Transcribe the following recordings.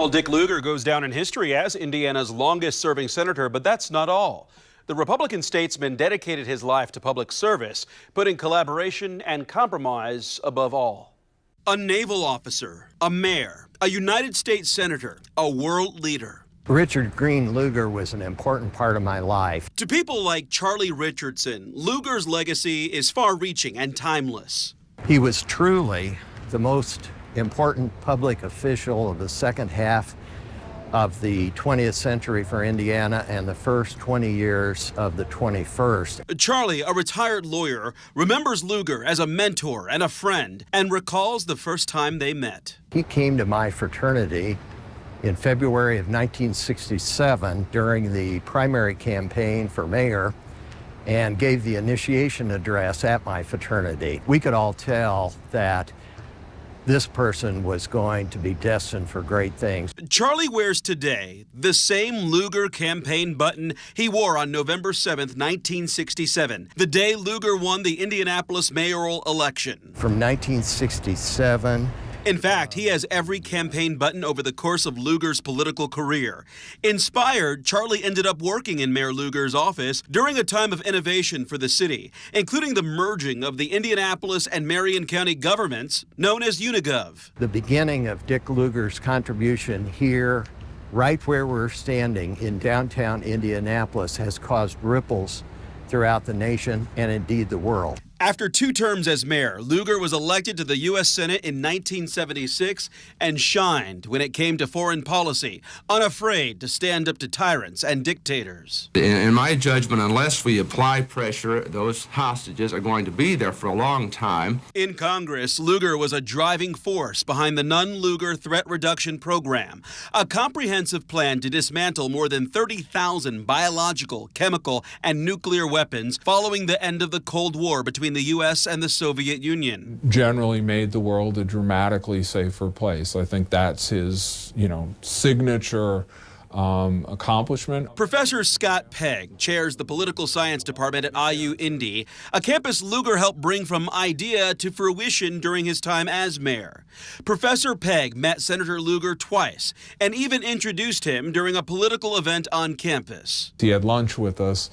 Well, Dick Lugar goes down in history as Indiana's longest-serving senator, but that's not all. The Republican statesman dedicated his life to public service, putting collaboration and compromise above all. A naval officer, a mayor, a United States senator, a world leader. Richard Green Lugar was an important part of my life. To people like Charlie Richardson, Lugar's legacy is far-reaching and timeless. He was truly the most important public official of the second half of the 20th century for Indiana and the first 20 years of the 21st. Charlie, a retired lawyer, remembers Lugar as a mentor and a friend and recalls the first time they met. He came to my fraternity in February of 1967 during the primary campaign for mayor and gave the initiation address at my fraternity. We could all tell that this person was going to be destined for great things. Charlie wears today the same Lugar campaign button he wore on November 7th, 1967, the day Lugar won the Indianapolis mayoral election. From 1967. In fact, he has every campaign button over the course of Lugar's political career. Inspired, Charlie ended up working in Mayor Lugar's office during a time of innovation for the city, including the merging of the Indianapolis and Marion County governments, known as Unigov. The beginning of Dick Lugar's contribution here, right where we're standing in downtown Indianapolis, has caused ripples throughout the nation and indeed the world. After 2 terms as mayor, Lugar was elected to the U.S. Senate in 1976 and shined when it came to foreign policy, unafraid to stand up to tyrants and dictators. In my judgment, unless we apply pressure, those hostages are going to be there for a long time. In Congress, Lugar was a driving force behind the Nunn-Lugar Threat Reduction Program, a comprehensive plan to dismantle more than 30,000 biological, chemical, and nuclear weapons following the end of the Cold War between the U.S. and the Soviet Union. Generally made the world a dramatically safer place. I think that's his, signature accomplishment. Professor Scott Pegg chairs the political science department at IU Indy, a campus Lugar helped bring from idea to fruition during his time as mayor. Professor Pegg met Senator Lugar twice and even introduced him during a political event on campus. He had lunch with us.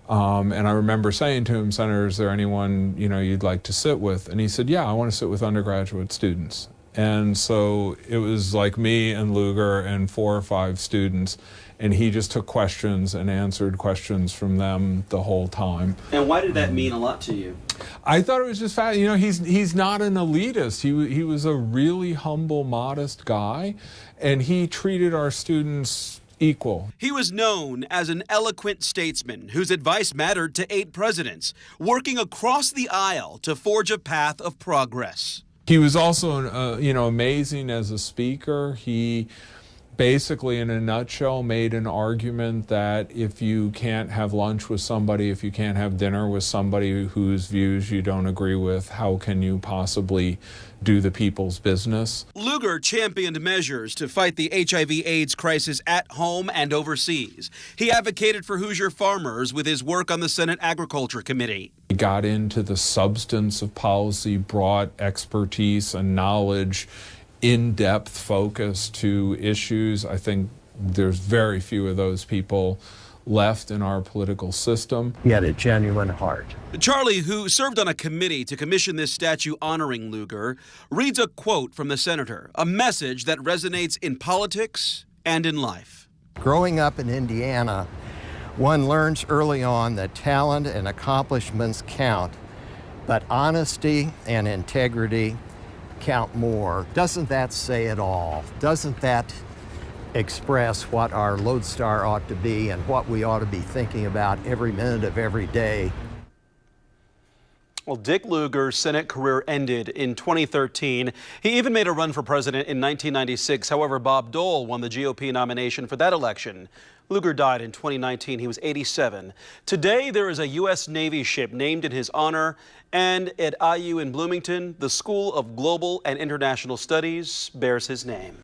And I remember saying to him, Senator, is there anyone, you'd like to sit with? And he said, yeah, I want to sit with undergraduate students. And so it was like me and Lugar and 4 or 5 students, and he just took questions and answered questions from them the whole time. And why did that mean a lot to you? I thought it was just he's not an elitist. He was a really humble, modest guy, and he treated our students equal. He was known as an eloquent statesman whose advice mattered to 8 presidents, working across the aisle to forge a path of progress. He was also, amazing as a speaker. He basically, in a nutshell, made an argument that if you can't have lunch with somebody, if you can't have dinner with somebody whose views you don't agree with, how can you possibly do the people's business? Lugar championed measures to fight the HIV/AIDS crisis at home and overseas. He advocated for Hoosier farmers with his work on the Senate Agriculture Committee. He got into the substance of policy, brought expertise and knowledge, in-depth focus to issues. I think there's very few of those people left in our political system. He had a genuine heart. Charlie, who served on a committee to commission this statue honoring Lugar, reads a quote from the senator, a message that resonates in politics and in life. Growing up in Indiana, one learns early on that talent and accomplishments count, but honesty and integrity count more. Doesn't that say it all? Doesn't that express what our lodestar ought to be and what we ought to be thinking about every minute of every day? Well, Dick Lugar's Senate career ended in 2013. He even made a run for president in 1996. However, Bob Dole won the GOP nomination for that election. Lugar died in 2019. He was 87. Today, there is a U.S. Navy ship named in his honor, and at IU in Bloomington, the School of Global and International Studies bears his name.